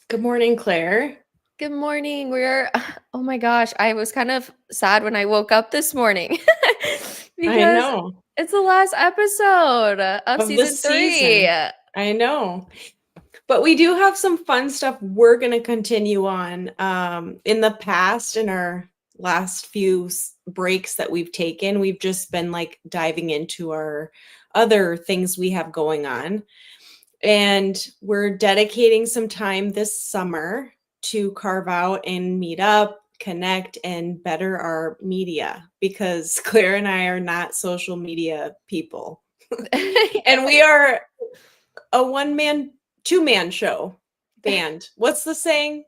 Good morning, Claire. Good morning. Oh my gosh, I was kind of sad when I woke up this morning I because know. it's the last episode of Of the season three. season. I know. But we do have some fun stuff we're going to continue on. In the past, in our last few breaks that we've taken, we've just been like diving into our other things we have going on. And we're dedicating some time this summer to carve out and meet up, connect, and better our media because Claire and I are not social media people. And we are a two-man show band. What's the saying?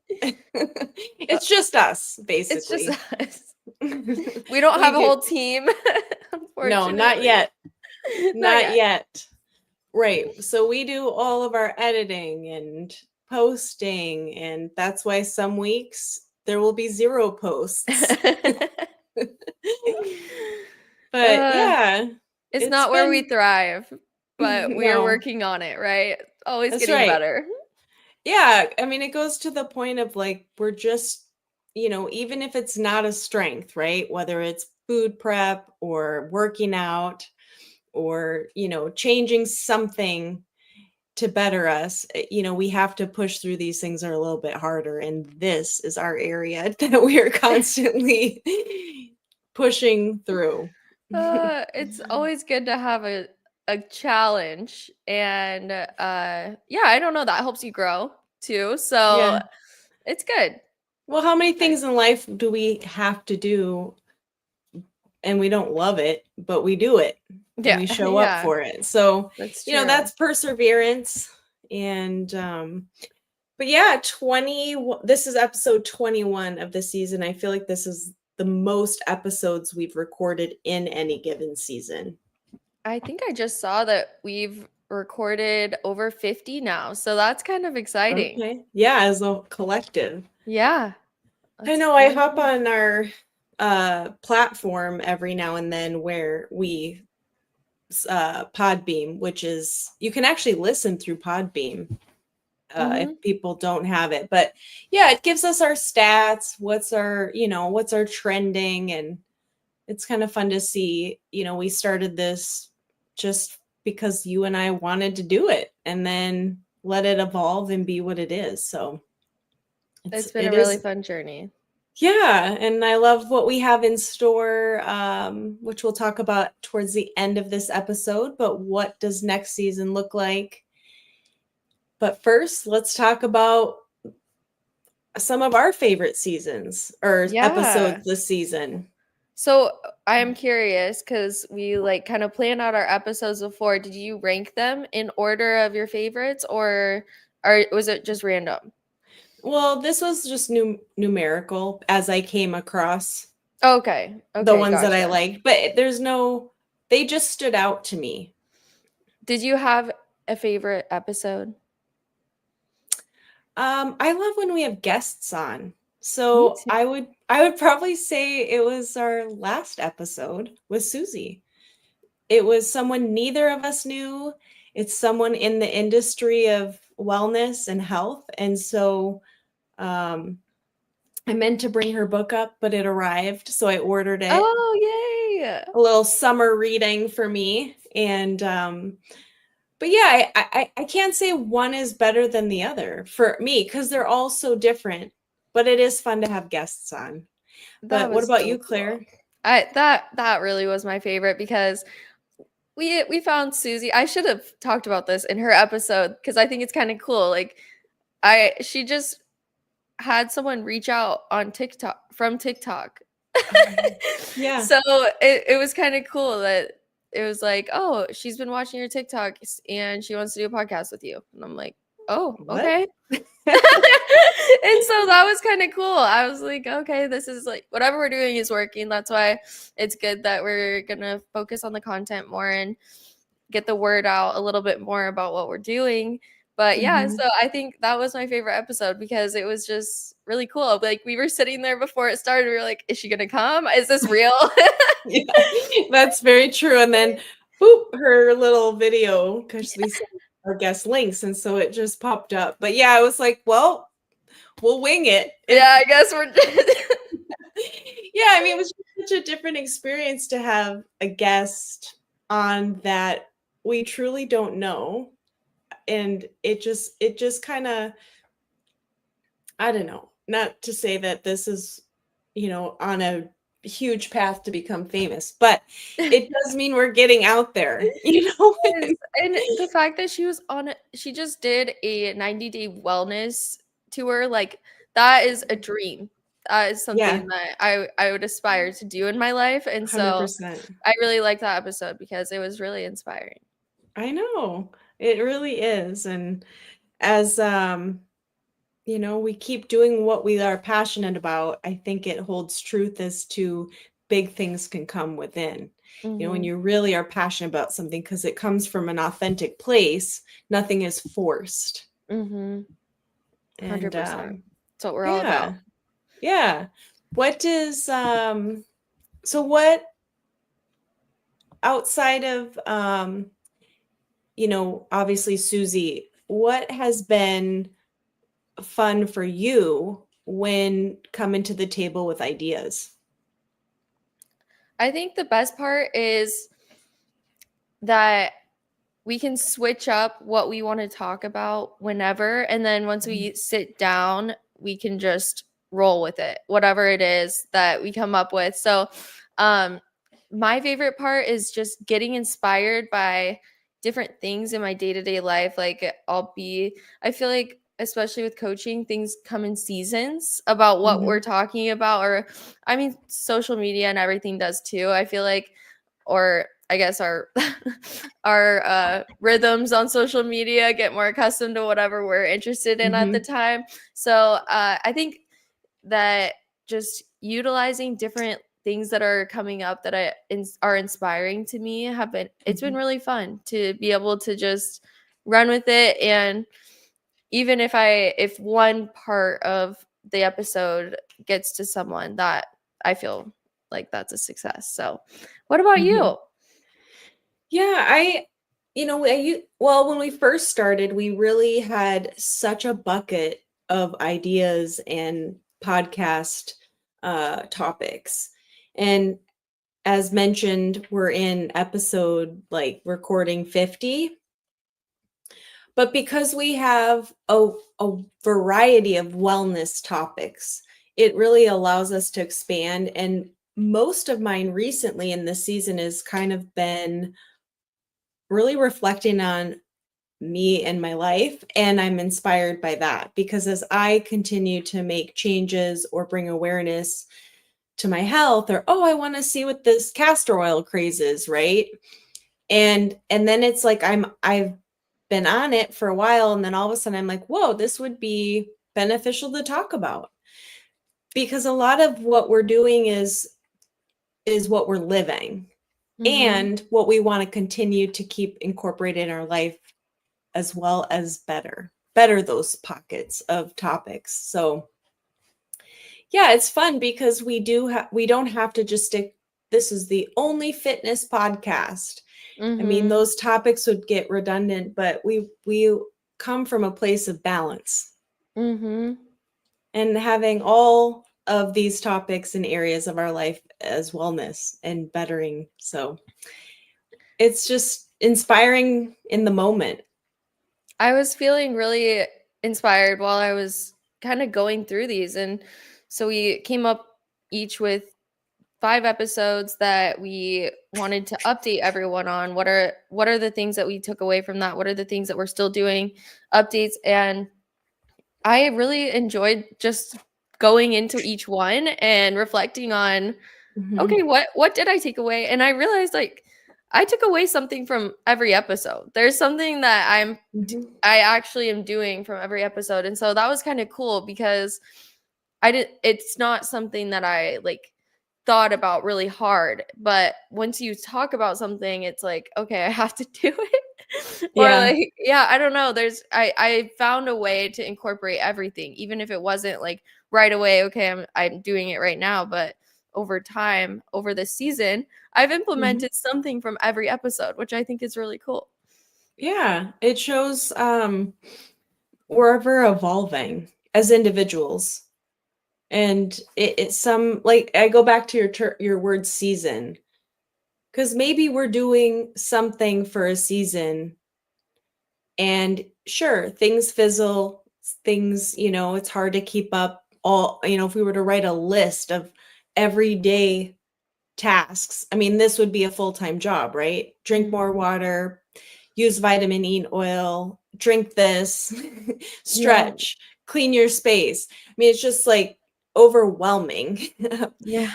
It's just us, It's just basically. us. We don't have a do. whole team, No, not unfortunately. yet. Not Not yet. yet. Right. So we do all of our editing and posting, and that's why some weeks there will be zero posts. But uh, yeah, it's it's not where we been thrive, but we are no, working on it, right? Always that's getting right. better. Yeah, I mean, it goes to the point of like, we're just, even if it's not a strength, right? Whether it's food prep or working out or, changing something to better us, we have to push through these things that are a little bit harder. And this is our area that we are constantly pushing through. It's always good to have a challenge and yeah, I don't know, that helps you grow too. So Yeah. it's good. Well, how many Good. things in life do we have to do and we don't love it, but we do it and Yeah. we show up Yeah, for it. So, that's true. that's perseverance. And but yeah, this is episode 21 of the season. I feel like this is the most episodes we've recorded in any given season. I think I just saw that we've recorded over 50 now. So that's kind of exciting. Okay. Yeah, as a collective. Yeah. I That's know I really hop cool. on our platform every now and then where we Podbeam, which is you can actually listen through Podbeam if Mhm. people don't have it. But yeah, it gives us our stats, what's our trending, and it's kind of fun to see. We started this just because you and I wanted to do it and then let it evolve and be what it is. So It's been it a really is fun journey. yeah, and I love what we have in store, which we'll talk about towards the end of this episode. But what does next season look like? But first, let's talk about some of our favorite seasons or Yeah. episodes this season. So I am curious because we like kind of planned out our episodes before. Did you rank them in order of your favorites or was it just random? Well, this was just numerical as I came across Okay. the Okay, ones that I gotcha. liked, but they just stood out to me. Did you have a favorite episode? I love when we have guests on. Me So too. I would probably say it was our last episode with Susie. It was someone neither of us knew. It's someone in the industry of wellness and health. And so um, I meant to bring her book up, but it arrived. So I ordered it. Oh, yay. A little summer reading for me. And but yeah, I can't say one is better than the other for me because they're all so different. But it is fun to have guests on. That But what was about you, so Claire? cool. That really was my favorite because we found Susie. I should have talked about this in her episode because I think it's kind of cool. Like I she just had someone reach out on TikTok from TikTok. Oh, yeah. Yeah. So it was kind of cool that it was like, oh, she's been watching your TikToks and she wants to do a podcast with you. And I'm like, oh, What? okay. And so that was kind of cool. I was like, okay, this is like whatever we're doing is working. That's why it's good that we're gonna focus on the content more and get the word out a little bit more about what we're doing. But yeah, Mhm. so I think that was my favorite episode because it was just really cool. Like we were sitting there before it started, we were like, is she gonna come? Is this real? Yeah, that's very true. And then, boop, her little video because we sent our guest links, and so it just popped up. But yeah, I was like, well, we'll wing it. Yeah, I guess we're Yeah, I mean, it was such a different experience to have a guest on that we truly don't know. And it just kind of, I don't know, not to say that this is, on a huge path to become famous, but it does mean we're getting out there, Yes, and the fact that she just did a 90-day wellness tour, like that is a dream. That is Yeah, something that I would aspire to do in my life. And so 100%. I really liked that episode because it was really inspiring. I know. It really is. And as we keep doing what we are passionate about, I think it holds truth as to big things can come within. When Mm-hmm. you really are passionate about something because it comes from an authentic place, nothing is forced. Mm-hmm. And 100%. That's what we're all yeah. about. Yeah. What does so what outside of obviously Susie, what has been fun for you when coming to the table with ideas? I think the best part is that we can switch up what we want to talk about whenever. And then once we sit down, we can just roll with it, whatever it is that we come up with. So, my favorite part is just getting inspired by different things in my day to day life. Like, I feel like, especially with coaching, things come in seasons about what we're Mhm. talking about, or I mean, social media and everything does too. I feel like, or I guess our our rhythms on social media get more accustomed to whatever we're interested in at the Mhm. time. So I think that just utilizing different things that are coming up that are inspiring to me it's been Mhm. really fun to be able to just run with it. And even if one part of the episode gets to someone, that I feel like that's a success. So what about Mhm. you? Yeah, well, when we first started, we really had such a bucket of ideas and podcast topics. And as mentioned, we're in episode like recording 50. But because we have a variety of wellness topics, it really allows us to expand. And most of mine recently in this season has kind of been really reflecting on me and my life. And I'm inspired by that because as I continue to make changes or bring awareness to my health, or, oh, I want to see what this castor oil craze is, right? And then it's like I've been on it for a while, and then all of a sudden I'm like, whoa, this would be beneficial to talk about. Because a lot of what we're doing is what we're living Mm-hmm. and what we want to continue to keep incorporated in our life, as well as better those pockets of topics. So yeah, it's fun because we don't have to just stick, this is the only fitness podcast. I mean, Mm-hmm. those topics would get redundant, but we come from a place of balance Mm-hmm. and having all of these topics and areas of our life as wellness and bettering. So it's just inspiring in the moment. I was feeling really inspired while I was kind of going through these. And so we came up each with 5 episodes that we wanted to update everyone on. What are the things that we took away from that? What are the things that we're still doing updates? And I really enjoyed just going into each one and reflecting on, okay, Mhm. what did I take away? And I realized, like, I took away something from every episode. There's something that Mhm. I actually am doing from every episode. And so that was kind of cool because it's not something that I like thought about really hard, but once you talk about something, it's like, okay, I have to do it. Or Yeah. like, yeah, I don't know, I found a way to incorporate everything, even if it wasn't like right away, okay, I'm doing it right now, but over time, over the season, I've Mhm. implemented something from every episode, which I think is really cool. Yeah, it shows we're ever evolving as individuals. And it's some, like, I go back to your word season, because maybe we're doing something for a season, and sure, things fizzle, things, it's hard to keep up all, if we were to write a list of everyday tasks, I mean, this would be a full-time job, right? Drink more water, use vitamin E oil, drink this, Yeah. stretch, clean your space. I mean, it's just like overwhelming. Yeah.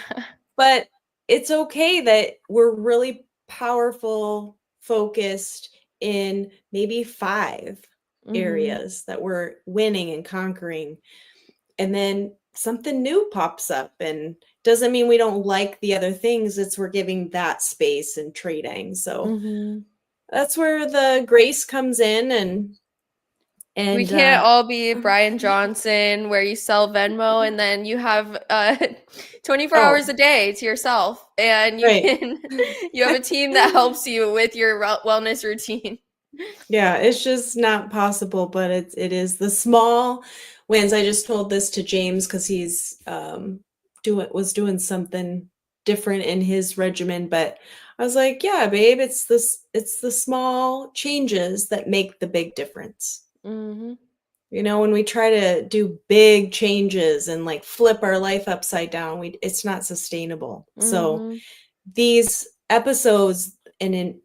But it's okay that we're really powerful, focused in maybe 5 Mhm. areas that we're winning and conquering. And then something new pops up, and doesn't mean we don't like the other things. It's we're giving that space and trading. So Mhm. that's where the grace comes in, We and can't all be Brian Johnson where you sell Venmo and then you have 24 hours oh, a day to yourself and you right. can you have a team that helps you with your wellness routine. Yeah, it's just not possible, but it is the small wins. I just told this to James because he's doing something different in his regimen, but I was like, yeah, babe, it's the small changes that make the big difference. Mhm. When we try to do big changes and like flip our life upside down, it's not sustainable. So Mhm. these episodes and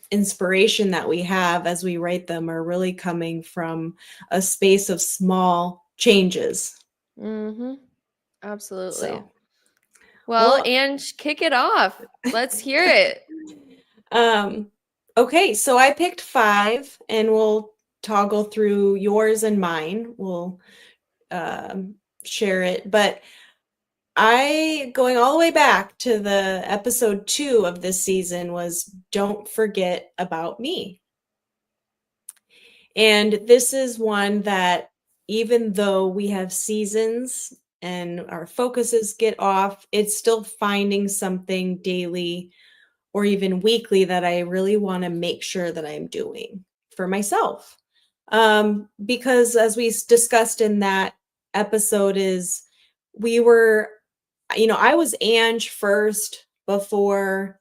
inspiration that we have as we write them are really coming from a space of small changes. Mhm. Absolutely. So, Well, well, Ange, kick it off. Let's hear it. um, okay, so I picked 5, and we'll toggle through yours and mine. We'll share it, but I going all the way back to the episode 2 of this season was Don't Forget About Me. And this is one that, even though we have seasons and our focuses get off, it's still finding something daily or even weekly that I really want to make sure that I'm doing for myself. Because as we discussed in that episode, is we were, I was Ange first, before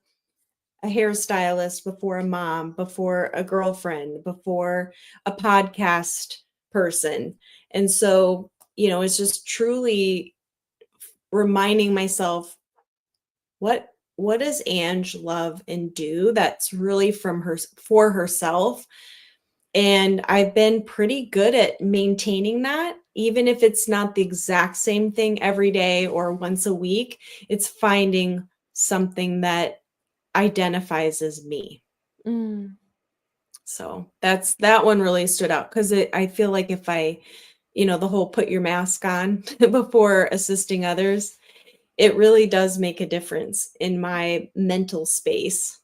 a hairstylist, before a mom, before a girlfriend, before a podcast person. And so, it's just truly reminding myself, what does Ange love and do that's really from her, for herself? And I've been pretty good at maintaining that, even if it's not the exact same thing every day or once a week. It's finding something that identifies as me. Mm. So that one really stood out, because I feel like if I, the whole put your mask on before assisting others, it really does make a difference in my mental space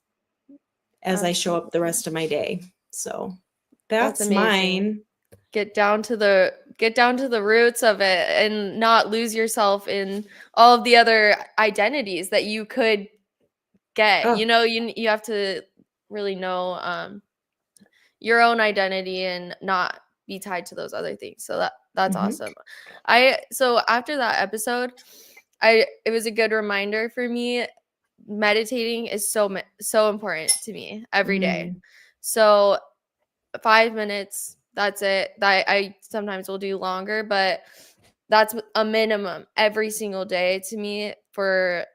as I show up the Absolutely. rest of my day. So That's that's amazing. mine. Get down to the roots of it and not lose yourself in all of the other identities that you could get. Oh, You have to really know your own identity and not be tied to those other things. So that's mhm, awesome. So after that episode, it was a good reminder for me. Meditating is so important to me every day. mm, So 5 minutes, that's it. That I sometimes will do longer, but that's a minimum every single day to me. For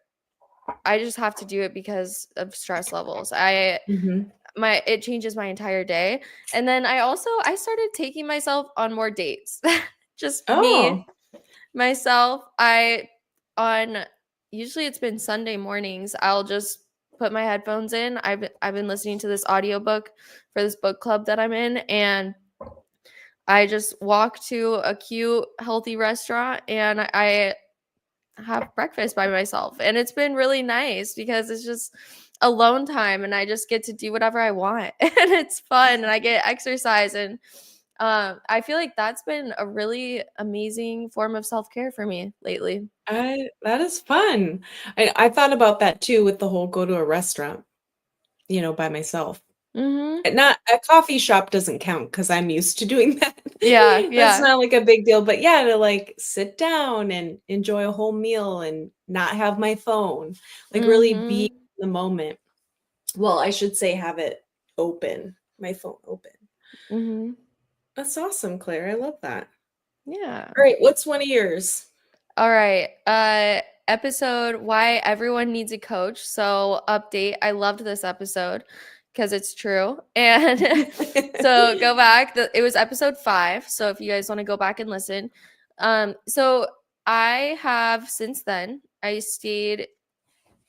I just have to do it because of stress levels. mhm. It changes my entire day. And then I started taking myself on more dates. Just me, Oh, myself. I on Usually it's been Sunday mornings. I'll just put my headphones in. I've been listening to this audiobook for this book club that I'm in, and I just walk to a cute healthy restaurant and I have breakfast by myself. And it's been really nice because it's just alone time and I just get to do whatever I want. And it's fun and I get exercise. And I feel like that's been a really amazing form of self-care for me lately. that is fun. I thought about that too, with the whole go to a restaurant, by myself. Not a coffee shop doesn't count because I'm used to doing that. Yeah, That's yeah. not like a big deal. But yeah, to like sit down and enjoy a whole meal and not have my phone, like really be Mhm. in the moment. Well, I should say have it open, my phone open. Mhm. That's awesome, Claire. I love that. Yeah. All right, what's one of yours? All right. Episode why everyone needs a coach. So, update. I loved this episode because it's true. And so go back. It was episode 5. So if you guys want to go back and listen. So I have since then I stayed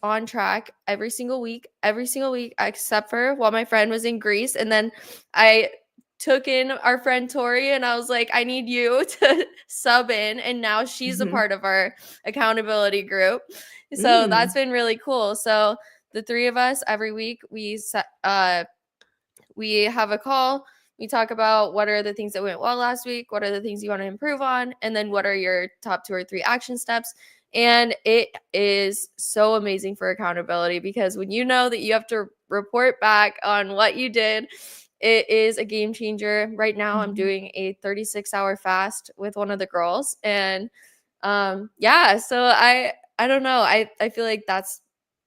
on track every single week, except for while my friend was in Greece. And then I took in our friend Tori and I was like, I need you to sub in. And now she's a Mhm. part of our accountability group. So that's Mm. been really cool. So the 3 of us every week, we have a call. We talk about what are the things that went well last week, what are the things you want to improve on, and then what are your top 2 or 3 action steps. And it is so amazing for accountability because when you know that you have to report back on what you did, it is a game changer. Right now, I'm Mhm. doing a 36-hour fast with one of the girls, and yeah. So I don't know. I feel like that's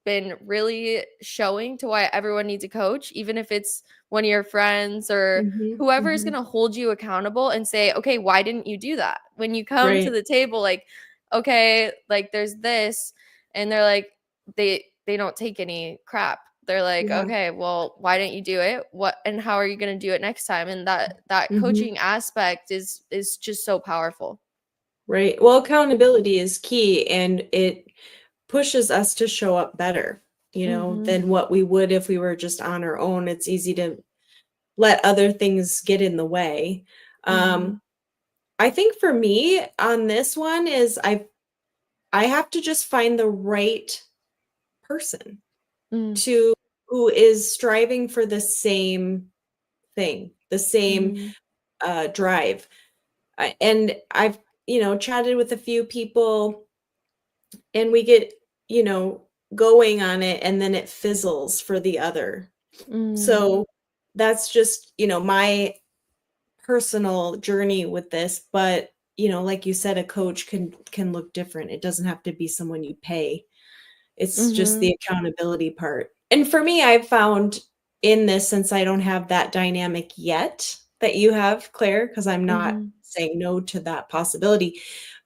been really showing to why everyone needs a coach, even if it's one of your friends or Mhm. whoever is going Mhm. to hold you accountable and say, okay, why didn't you do that? When you come to Right. the table, like, okay, like there's this, and they're like, they don't take any crap. They're like, Yeah. okay, well, why didn't you do it? What and how are you going to do it next time? And that Mhm. coaching aspect is just so powerful. Right. Well, accountability is key and it pushes us to show up better, Mhm. than what we would if we were just on our own. It's easy to let other things get in the way. Um, Mhm. I think for me on this one is I have to just find the right person Mm. to who is striving for the same thing, the same Mhm. drive. And I've, chatted with a few people and we get, you know, going on it and then it fizzles for the other. Mm. So that's just, my personal journey with this, but like you said, a coach can look different. It doesn't have to be someone you pay. It's just Mhm. the accountability part. And for me, I've found in this, since I don't have that dynamic yet that you have, Claire, because I'm not Mhm. saying no to that possibility,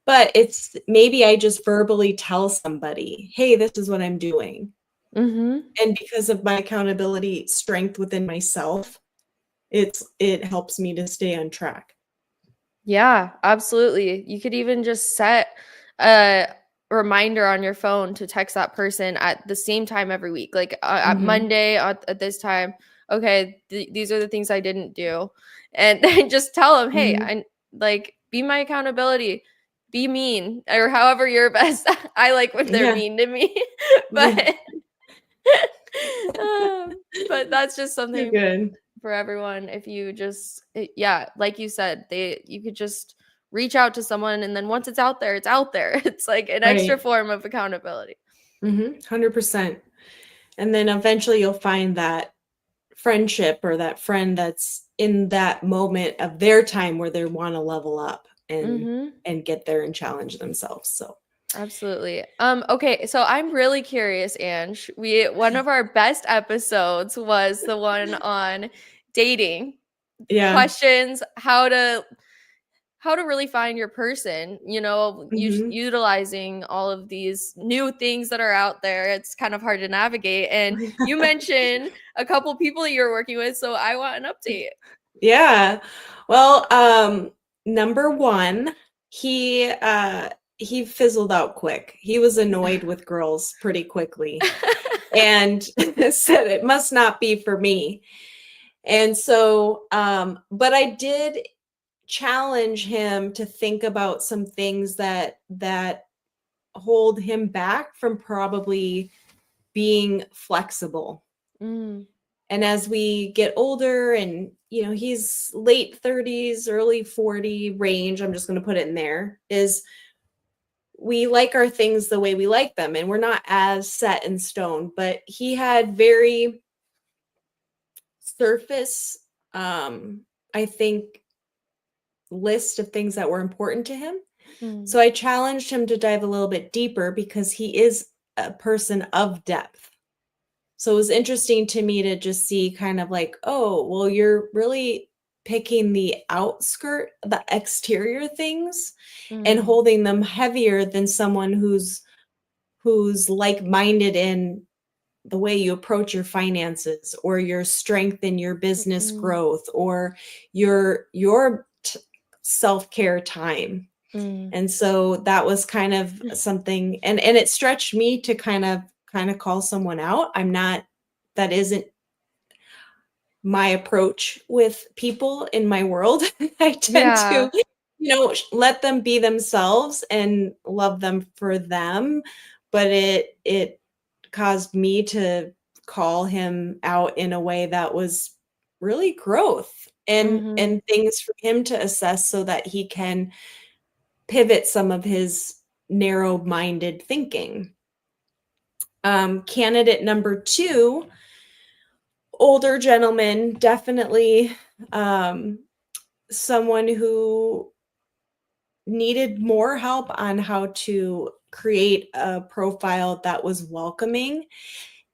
but it's maybe I just verbally tell somebody, hey, this is what I'm doing. Mhm. And because of my accountability strength within myself, it helps me to stay on track. Yeah, absolutely. You could even just set a reminder on your phone to text that person at the same time every week. Like at Mhm. Monday at this time, okay, these are the things I didn't do. And then just tell them, "Hey, Mhm. I like be my accountability. Be mean or however you're best." I like when they're Yeah. mean to me. Yeah. But but that's just Too something good. for everyone. If you just yeah, like you said, you could just reach out to someone, and then once it's out there, it's out there. It's like an extra Right. form of accountability. 100%. And then eventually you'll find that friendship or that friend that's in that moment of their time where they want to level up Mhm. and get there and challenge themselves. So, Absolutely. Okay, so I'm really curious, Ange. One of our best episodes was the one on dating yeah. questions, how to really find your person, Mhm. utilizing all of these new things that are out there. It's kind of hard to navigate. And you mentioned a couple people that you're working with, so I want an update. Yeah. Well, number 1, he fizzled out quick. He was annoyed with girls pretty quickly and said it must not be for me. And so, but I did challenge him to think about some things that hold him back from probably being flexible. Mm, And as we get older and he's late 30s, early 40 range, I'm just going to put it in there, is we like our things the way we like them and we're not as set in stone, but he had very surface, I think, list of things that were important to him. So I challenged him to dive a little bit deeper because he is a person of depth. So it was interesting to me to just see kind of like, oh, well, you're really picking the outskirt, the exterior things, and holding them heavier than someone who's like-minded in the way you approach your finances or your strength in your business growth or your self-care time. And so that was kind of something, and it stretched me to kind of call someone out. That isn't my approach with people in my world. I tend Yeah. to, let them be themselves and love them for them. But it caused me to call him out in a way that was really growth and things for him to assess so that he can pivot some of his narrow-minded thinking. Candidate number 2, older gentleman, definitely someone who needed more help on how to create a profile that was welcoming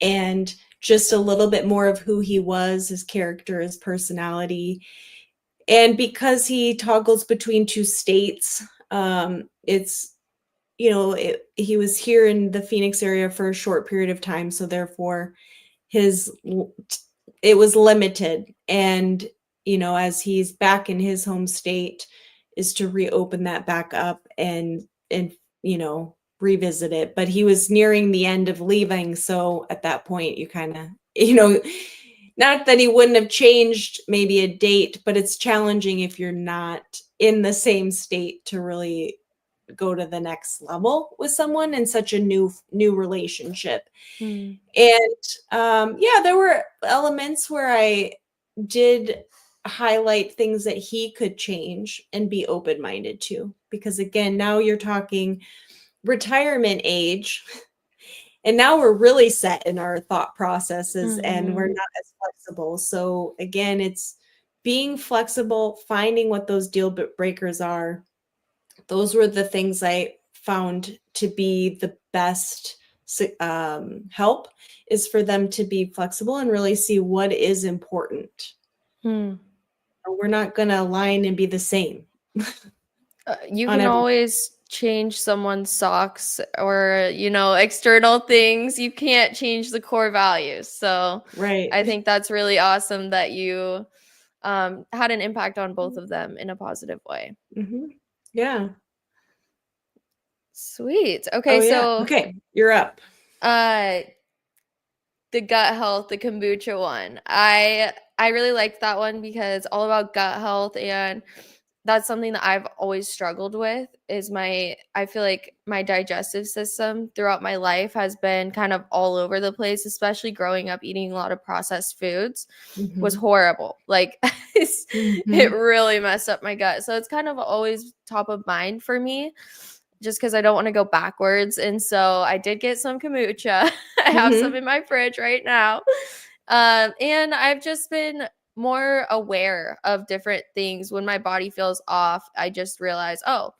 and just a little bit more of who he was, his character, his personality. And because he toggles between 2 states, it's, he was here in the Phoenix area for a short period of time. So therefore it was limited. And, as he's back in his home state, is to reopen that back up and, revisit it. But he was nearing the end of leaving. So at that point, you kind of, not that he wouldn't have changed maybe a date, but it's challenging if you're not in the same state to really go to the next level with someone in such a new relationship. And there were elements where I did highlight things that he could change and be open-minded to, because again, now you're talking retirement age, and now we're really set in our thought processes and we're not as flexible. So again, it's being flexible, finding what those deal breakers are. Those were the things I found to be the best help, is for them to be flexible and really see what is important. We're not going to align and be the same. You can always change someone's socks or, external things. You can't change the core values. So right. I think that's really awesome that you had an impact on both of them in a positive way. Yeah. Sweet. Okay, so okay, you're up. The gut health, the kombucha one. I really liked that one because all about gut health, and that's something that I've always struggled with. I feel like my digestive system throughout my life has been kind of all over the place, especially growing up eating a lot of processed foods was horrible. Like it really messed up my gut. So it's kind of always top of mind for me, just because I don't want to go backwards. And so I did get some kombucha. I have some in my fridge right now. And I've just been more aware of different things. When my body feels off, I just realize, oh,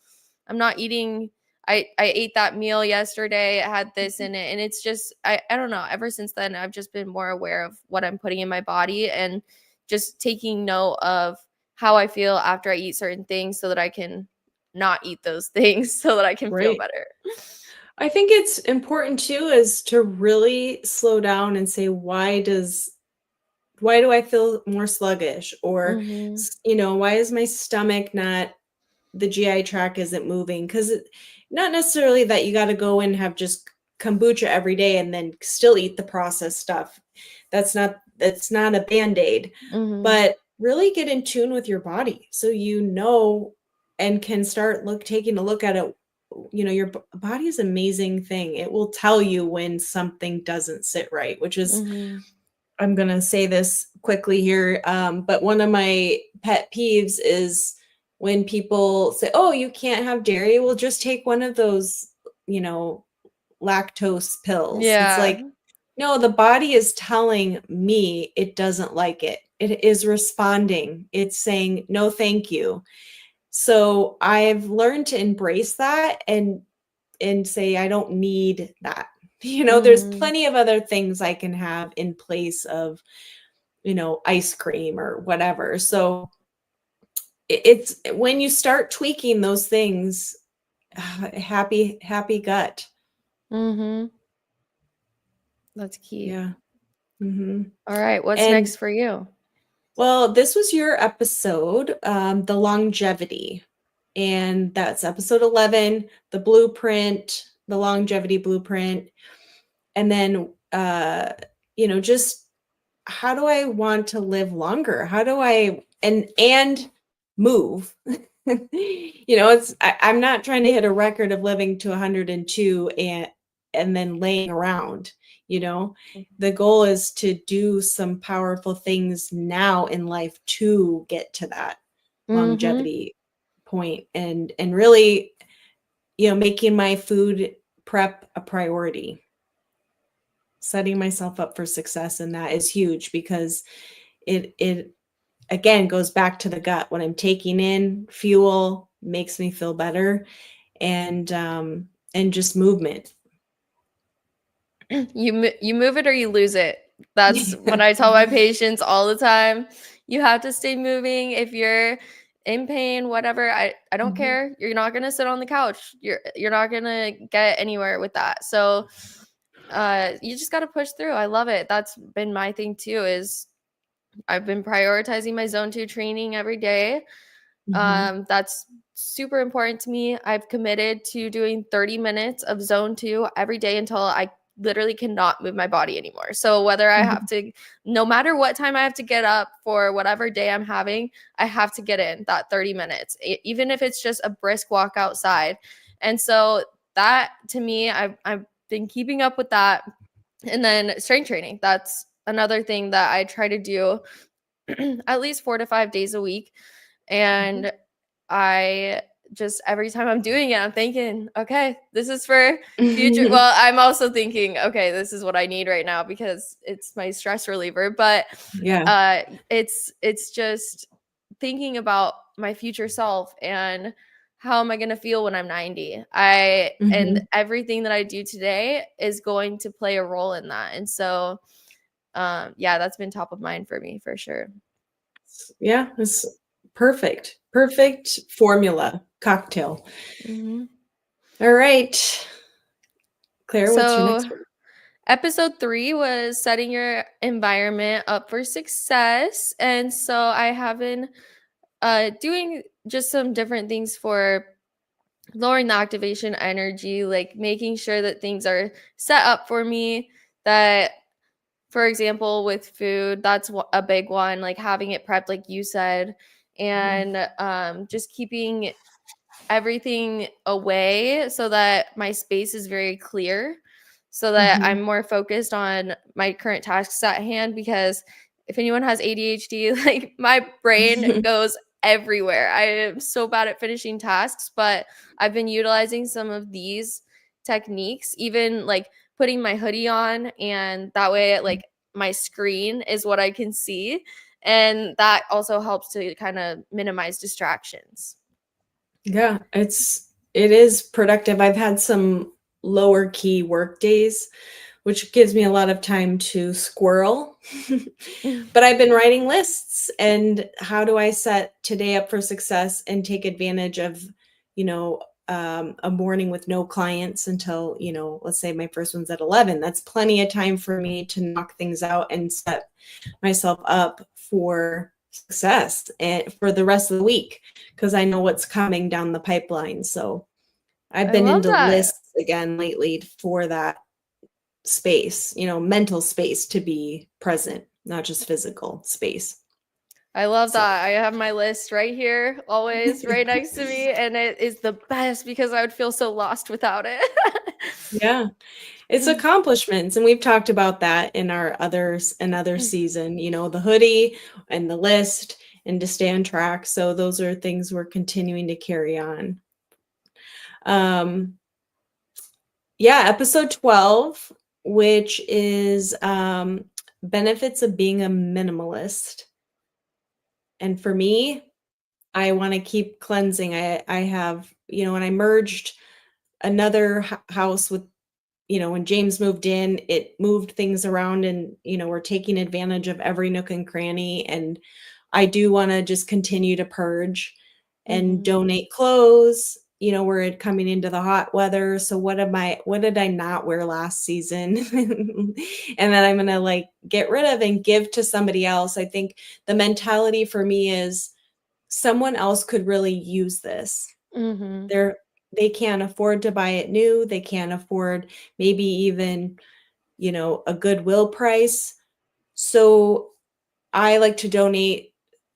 I'm not eating. I ate that meal yesterday. It had this in it. And it's just, I don't know. Ever since then, I've just been more aware of what I'm putting in my body and just taking note of how I feel after I eat certain things so that I can not eat those things so that I can feel better. I think it's important too, is to really slow down and say, why do I feel more sluggish? Or, why is my stomach not, the GI tract isn't moving? Because not necessarily that you got to go and have just kombucha every day and then still eat the processed stuff. That's not a Band-Aid, but really get in tune with your body so and can start taking a look at it. Your body is an amazing thing. It will tell you when something doesn't sit right, which is, I'm going to say this quickly here, but one of my pet peeves is when people say, oh, you can't have dairy. Well, just take one of those, lactose pills. Yeah. It's like, no, the body is telling me it doesn't like it. it is responding. It's saying, no, thank you. So I've learned to embrace that and say, I don't need that. There's Mm-hmm. plenty of other things I can have in place of, ice cream or whatever. So it's when you start tweaking those things, happy gut. Mm-hmm. That's key. Yeah. Hmm. All right, what's And next for you? well, this was your episode, the longevity. And that's episode 11, the blueprint, the longevity blueprint. And then, just how do I want to live longer? How do I, and move? I'm not trying to hit a record of living to 102 and then laying around, you know. The goal is to do some powerful things now in life to get to that Mm-hmm. longevity point, and really, making my food prep a priority, setting myself up for success. And that is huge because it again goes back to the gut. When I'm taking in fuel, makes me feel better, and just movement. You move it or you lose it. That's what I tell my patients all the time. You have to stay moving. If you're in pain, whatever, I don't Mhm. care. You're not gonna sit on the couch. You're not gonna get anywhere with that. So you just gotta push through. I love it. That's been my thing too, is I've been prioritizing my zone 2 training every day. Mhm. That's super important to me. I've committed to doing 30 minutes of zone 2 every day until I literally cannot move my body anymore. So whether I have Mhm. to, no matter what time I have to get up for whatever day I'm having, I have to get in that 30 minutes, even if it's just a brisk walk outside. And so that, to me, I've been keeping up with that. And then strength training, that's another thing that I try to do at least 4 to 5 days a week. Mhm. And I just, every time I'm doing it, I'm thinking, okay, this is for future. Well, I'm also thinking, okay, this is what I need right now because it's my stress reliever. But Yeah. it's just thinking about my future self and how am I going to feel when I'm 90. And Mhm. everything that I do today is going to play a role in that. And so yeah, that's been top of mind for me for sure. Yeah, it's perfect formula cocktail. Hmm. All right, Claire, what's your So next one? episode 3 was setting your environment up for success. And so I have been doing just some different things for lowering the activation energy, like making sure that things are set up for me. That, for example, with food, that's a big one, like having it prepped, like you said, Mhm. and just keeping everything away so that my space is very clear, so that I'm Mhm. more focused on my current tasks at hand. Because if anyone has ADHD, like my brain goes everywhere. I am so bad at finishing tasks, but I've been utilizing some of these techniques, even like putting my hoodie on, and that way, like, my screen is what I can see. And that also helps to kind of minimize distractions. Yeah, it is productive. I've had some lower key work days, which gives me a lot of time to squirrel. But I've been writing lists, and how do I set today up for success and take advantage of, a morning with no clients until, let's say my first one's at 11. That's plenty of time for me to knock things out and set myself up for success and for the rest of the week, because I know what's coming down the pipeline. So I've I been love into that. lists again lately for that space, mental space, to be present, not just physical space. I love So that. I have my list right here, always right next to me, and it is the best because I would feel so lost without it. yeah, it's accomplishments. And we've talked about that in our another season, the hoodie and the list, and to stay on track. So those are things we're continuing to carry on. Um, yeah, episode 12, which is benefits of being a minimalist. And for me, I want to keep cleansing. I have, when I merged another house with, when James moved in, it moved things around, and, we're taking advantage of every nook and cranny. And I do want to just continue to purge and Mm-hmm. donate clothes. We're coming into the hot weather. So what did I not wear last season? And then I'm going to like get rid of and give to somebody else. I think the mentality for me is someone else could really use this. Mm-hmm. They can't afford to buy it new. They can't afford maybe even, a Goodwill price. So I like to donate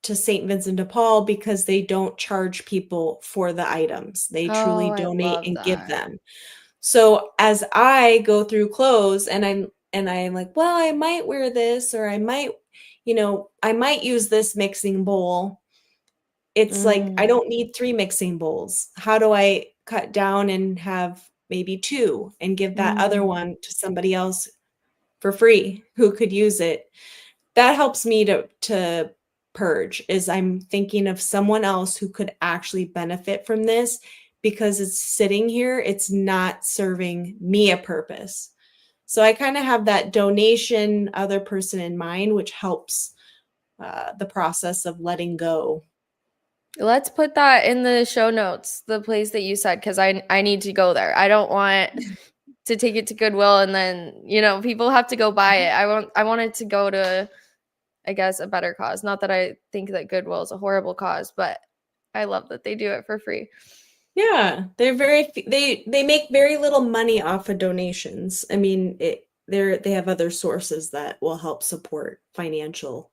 to St. Vincent de Paul because they don't charge people for the items. They Oh, truly I donate love and give that. them. So as I go through clothes and I'm like, well, I might wear this, or I might use this mixing bowl. It's like, I Mm. don't need 3 mixing bowls. How do I cut down and have maybe 2 and give that other Mm. one to somebody else for free who could use it? That helps me to purge, is I'm thinking of someone else who could actually benefit from this, because it's sitting here, it's not serving me a purpose. So I kind of have that donation other person in mind, which helps the process of letting go. Let's put that in the show notes, the place that you said, because I need to go there. I don't want to take it to Goodwill and then, people have to go buy it. I want it to go to, I guess, a better cause. Not that I think that Goodwill is a horrible cause, but I love that they do it for free. Yeah, they make very little money off of donations. I mean, they have other sources that will help support financial.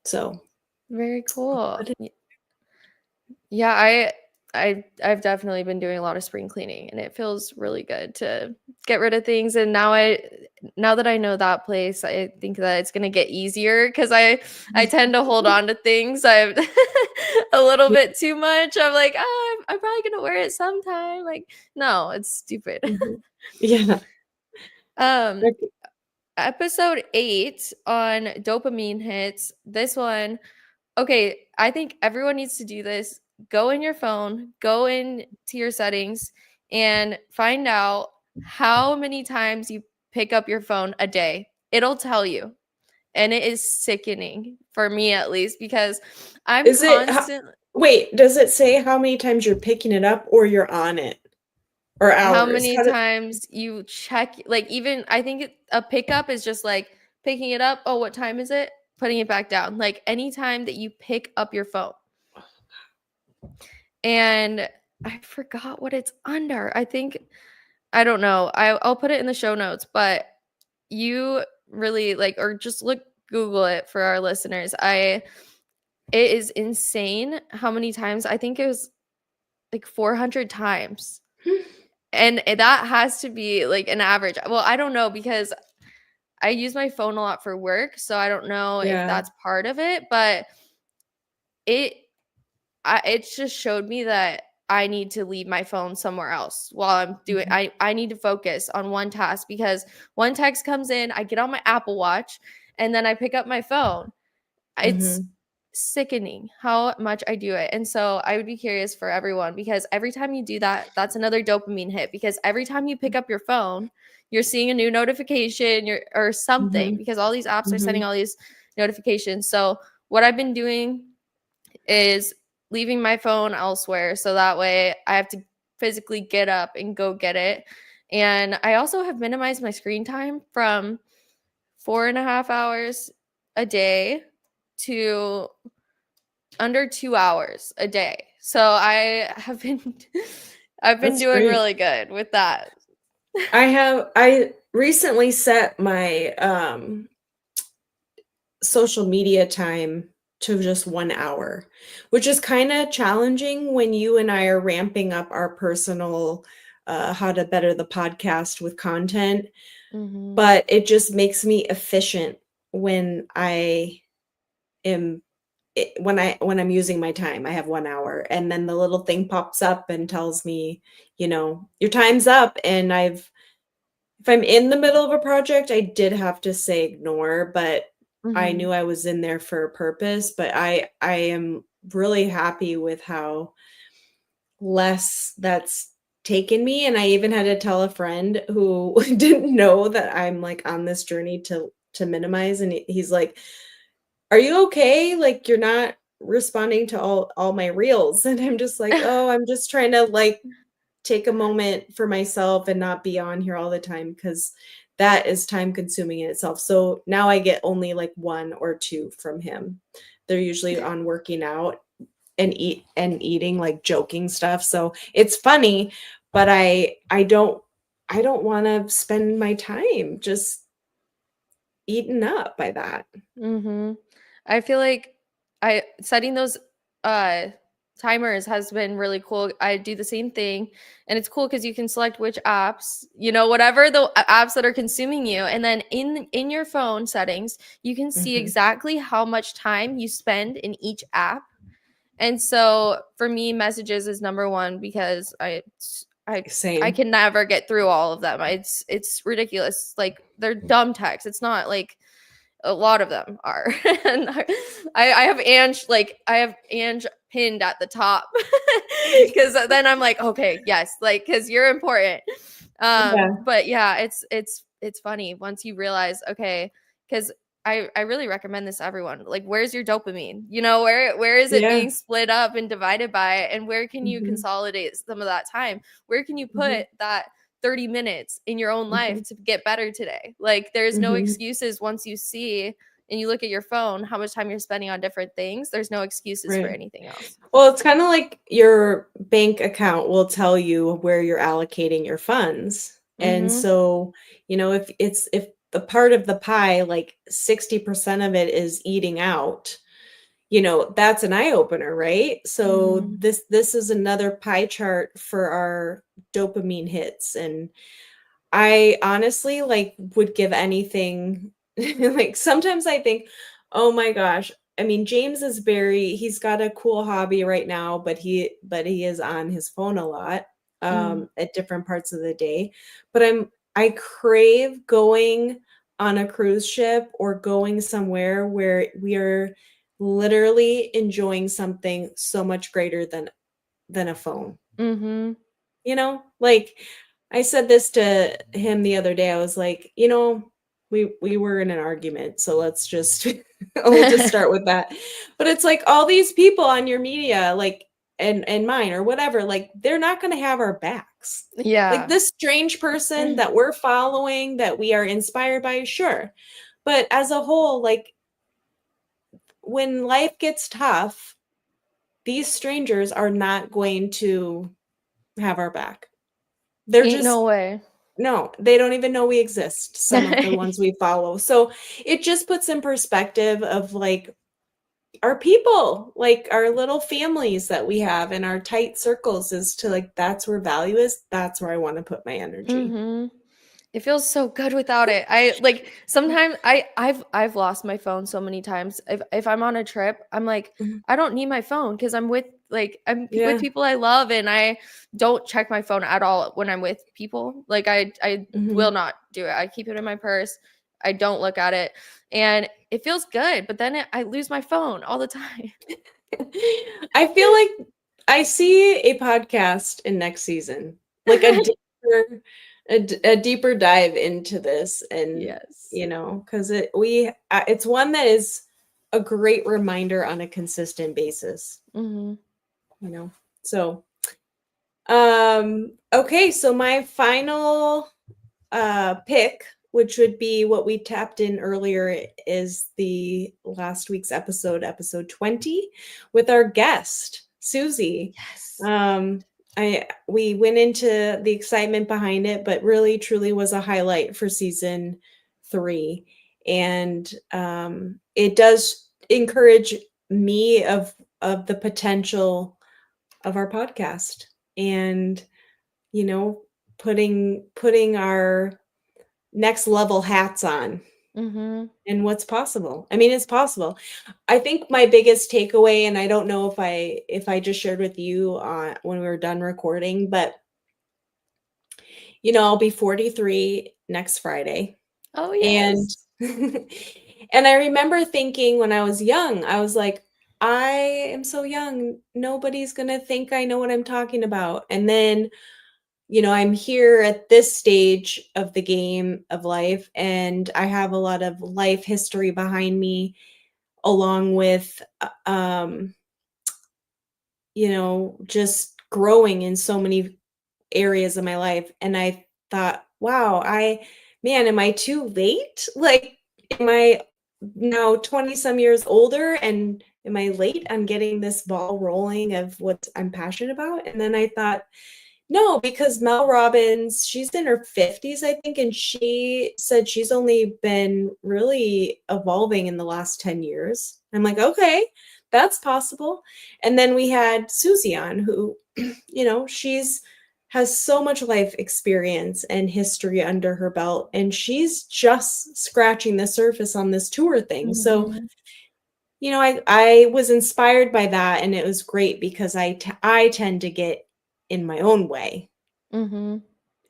So, Very cool. but it- Yeah, I've definitely been doing a lot of spring cleaning and it feels really good to get rid of things. And now that I know that place, I think that it's gonna get easier because I tend to hold on to things. I've a little yeah, bit too much. I'm like, oh, I'm probably gonna wear it sometime. Like, no, it's stupid. mhm. Yeah. um Episode 8 on dopamine hits. This one, okay, I think everyone needs to do this. Go in your phone, go into your settings, and find out how many times you pick up your phone a day. It'll tell you. And it is sickening for me, at least, because I'm Is it constant. wait, does it say how many times you're picking it up or you're on it, or How hours? many times you check, like, even I think a pickup is just like picking it up. Oh, what time is it? Putting it back down. Like anytime that you pick up your phone. And I forgot what it's under. I think, I don't know. I'll put it in the show notes, but you really like, or just Google it for our listeners. It is insane how many times. I think it was like 400 times. And that has to be like an average. Well, I don't know because I use my phone a lot for work, so I don't know if Yeah. that's part of it, but it it just showed me that I need to leave my phone somewhere else while I'm doing. Mhm. I need to focus on one task because one text comes in, I get on my Apple Watch, and then I pick up my phone. It's Mhm. sickening how much I do it. And so I would be curious for everyone because every time you do that, that's another dopamine hit because every time you pick up your phone, you're seeing a new notification or something Mhm. because all these apps are sending Mhm. all these notifications. So what I've been doing is leaving my phone elsewhere so that way I have to physically get up and go get it. And I also have minimized my screen time from 4.5 hours a day to under 2 hours a day. So I have been I've been That's doing great. really good with that. I recently set my social media time to just 1 hour, which is kind of challenging when you and I are ramping up our personal how to better the podcast with content. Mm-hmm. But it just makes me efficient when I am when I'm using my time. I have 1 hour, and then the little thing pops up and tells me, your time's up. And if I'm in the middle of a project, I did have to say ignore, but I Mhm. knew I was in there for a purpose, but I am really happy with how less that's taken me, and I even had to tell a friend who didn't know that I'm, like, on this journey to minimize, and he's like, "Are you okay? Like, you're not responding to all my reels." And I'm just like, "Oh, I'm just trying to, like, take a moment for myself and not be on here all the time because that is time consuming in itself." So now I get only like 1 or 2 from him. They're usually on working out and eating, like joking stuff. So it's funny, but I don't want to spend my time just eaten up by that. Mhm. I feel like I setting those uh timers has been really cool. I do the same thing, and it's cool cuz you can select which apps, whatever the apps that are consuming you, and then in your phone settings, you can see Mhm. exactly how much time you spend in each app. And so for me, messages is number one because I I Same. can never get through all of them. It's ridiculous. Like they're dumb texts. It's not like a lot of them are. And I have Ange, like I have Ange pinned at the top because then I'm like, okay, yes, like because you're important. Yeah. But yeah, it's funny once you realize, okay, because I really recommend this to everyone. Like, where's your dopamine? Where is it Yeah. being split up and divided by, and where can you Mhm. consolidate some of that time? Where can you Mhm. put that 30 minutes in your own Mhm. life to get better today? Like, there's no Mhm. excuses once you see and you look at your phone how much time you're spending on different things. There's no excuses for Right. anything else. Well, it's kinda like your bank account will tell you where you're allocating your funds. And Mm-hmm. so, if the part of the pie, like 60% of it is eating out, that's an eye opener, right? So Mm-hmm. this is another pie chart for our dopamine hits, and I honestly, like, would give anything like, sometimes I think, "Oh my gosh." I mean, James is he's got a cool hobby right now, but he is on his phone a lot, Mm-hmm. at different parts of the day. But I crave going on a cruise ship or going somewhere where we are literally enjoying something so much greater than a phone. Mm-hmm. Like, I said this to him the other day. I was like, we were in an argument, so let's just we'll just start with that. But it's like all these people on your media, like, and mine or whatever, like, they're not gonna have our backs. Like, Yeah. this strange person that we're following, that we are inspired by, sure. But as a whole, like, when life gets tough, these strangers are not going to have our back. They're Ain't no just way. No, they don't even know we exist, some of the ones we follow. So, it just puts in perspective of, like, our people, like, our little families that we have in our tight circles, is to, like, that's where value is, that's where I wanna put my energy. Mm-hmm. It feels so good without it. I like sometimes I've lost my phone so many times. If I'm on a trip, I'm like, Mhm. I don't need my phone because I'm with Yeah. people I love, and I don't check my phone at all when I'm with people. Like I will Mhm. not do it. I keep it in my purse. I don't look at it, and it feels good. But then I lose my phone all the time. I feel like I see a podcast in next season, like a deeper dive into this, and Yes. because it's one that is a great reminder on a consistent basis, Hmm. you know. So, okay, so my final pick, which would be what we tapped in earlier, is the last week's episode 20, with our guest, Susie. Yes. Um, we went into the excitement behind it, but really truly was a highlight for season 3. And it does encourage me of the potential of our podcast, and you know putting our next level hats on, Hmm. and what's possible. I mean, it's possible. I think my biggest takeaway, and I don't know if I just shared with you when we were done recording, but I'll be 43 next Friday. Oh And yes. And I remember thinking when I was young, I was like, I am so young. Nobody's going to think I know what I'm talking about. And then, I'm here at this stage of the game of life, and I have a lot of life history behind me, along with, just growing in so many areas of my life. And I thought, wow, man, am I too late? Like, am I now 20 some years older, and am I late on getting this ball rolling of what I'm passionate about? And then I thought, no, because Mel Robbins, she's in her 50s, I think, and she said she's only been really evolving in the last 10 years. I'm like, okay, that's possible. And then we had Susie on, who, she's has so much life experience and history under her belt, and she's just scratching the surface on this tour thing. So, Mhm. I was inspired by that, and it was great because I tend to get in my own way Mhm.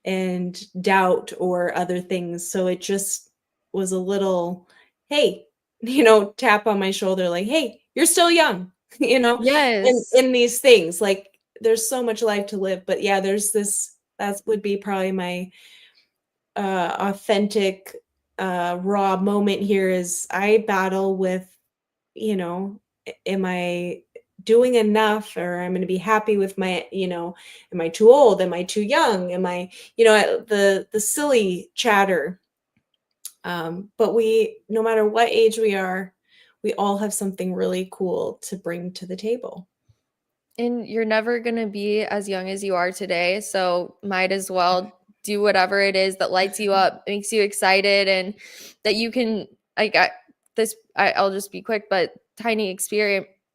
and doubt or other things. So it just was a little, hey, tap on my shoulder, like, hey, you're still young, Yes. in these things. Like, there's so much life to live. But yeah, there's this, that would be probably my authentic, raw moment here is I battle with, am I doing enough, or I'm going to be happy with my, am I too old? Am I too young? Am I, the silly chatter. But no matter what age we are, we all have something really cool to bring to the table. And you're never going to be as young as you are today. So might as well do whatever it is that lights you up, makes you excited, and that you can, like, I'll just be quick, but tiny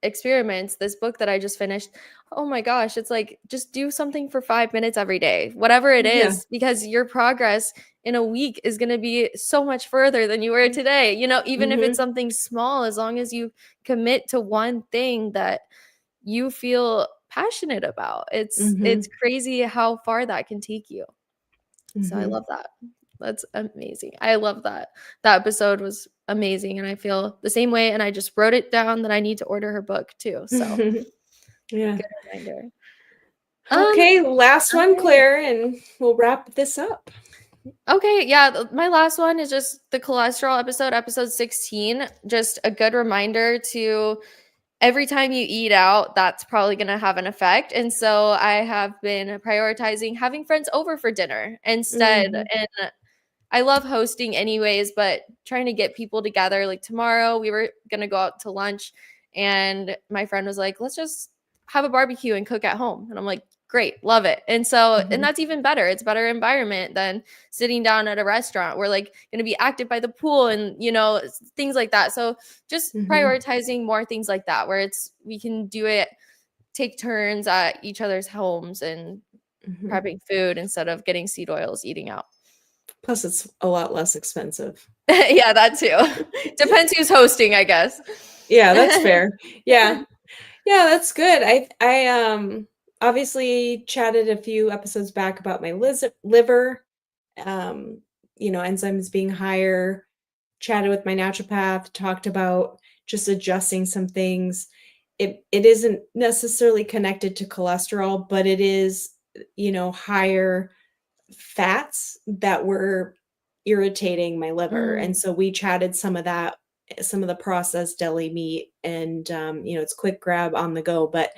experiments, this book that I just finished. Oh my gosh, it's like just do something for 5 minutes every day, whatever it Yeah. is, because your progress in a week is going to be so much further than you were today. Even if it's Mm-hmm. something small, as long as you commit to one thing that you feel passionate about. It's Mm-hmm. crazy how far that can take you. So I Mm-hmm. love that. That's amazing. I love that. That episode was amazing, and I feel the same way, and I just wrote it down that I need to order her book too. So Yeah. good reminder. Okay, last All one, right. Claire, and we'll wrap this up. Okay, yeah, my last one is just the cholesterol episode 16. Just a good reminder to every time you eat out, that's probably going to have an effect. And so I have been prioritizing having friends over for dinner instead. Mm-hmm. And I love hosting anyways, but trying to get people together. Like tomorrow, we were going to go out to lunch, and my friend was like, let's just have a barbecue and cook at home. And I'm like, great, love it. And so, and Mm-hmm. that's even better. It's better environment than sitting down at a restaurant. We're like going to be active by the pool and, things like that. So just Mm-hmm. prioritizing more things like that, where we can do it, take turns at each other's homes and Mm-hmm. prepping food instead of getting seed oils eating out. Plus, it's a lot less expensive. Yeah, that too. Depends who's hosting, I guess. Yeah, that's fair. Yeah. Yeah, that's good. I obviously chatted a few episodes back about my liver, um, enzymes being higher, chatted with my naturopath, talked about just adjusting some things. It isn't necessarily connected to cholesterol, but it is, higher fats that were irritating my liver. And Mm, so we chatted some of that, some of the processed deli meat, and it's quick grab on the go. But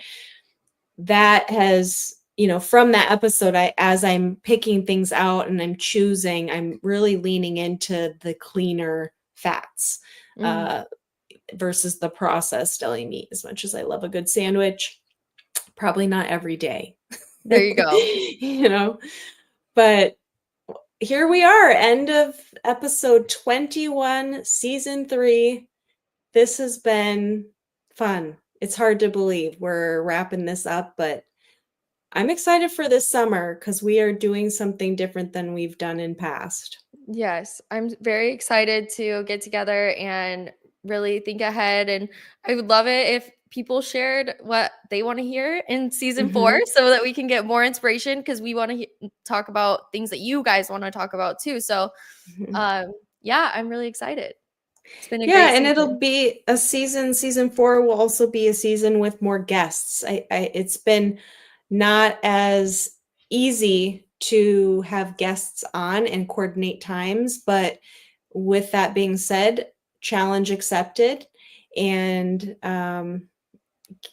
that has, from that episode, as I'm picking things out and I'm choosing, I'm really leaning into the cleaner fats, mm. uh, versus the processed deli meat. As much as I love a good sandwich, probably not every day. There you go. you know, but here we are, end of episode 21, season 3. This has been fun. It's hard to believe we're wrapping this up, but I'm excited for this summer because we are doing something different than we've done in past. Yes, I'm very excited to get together and really think ahead. And I would love it if people shared what they want to hear in season 4 Mhm. so that we can get more inspiration, because we want to talk about things that you guys want to talk about too. So, Mhm. um, yeah, I'm really excited. It's been a Yeah, great and it'll season. be a season 4 will also be a season with more guests. It's been not as easy to have guests on and coordinate times, but with that being said, challenge accepted. And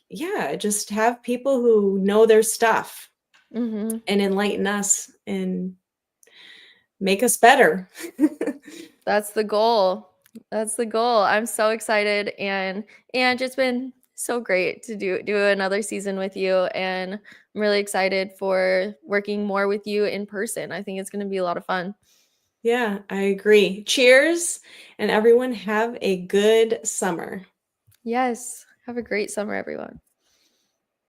yeah, just have people who know their stuff Hmm. and enlighten us and make us better. That's the goal. That's the goal. I'm so excited, and it's been so great to do another season with you, and I'm really excited for working more with you in person. I think it's going to be a lot of fun. Yeah, I agree. Cheers, and everyone have a good summer. Yes. Have a great summer, everyone.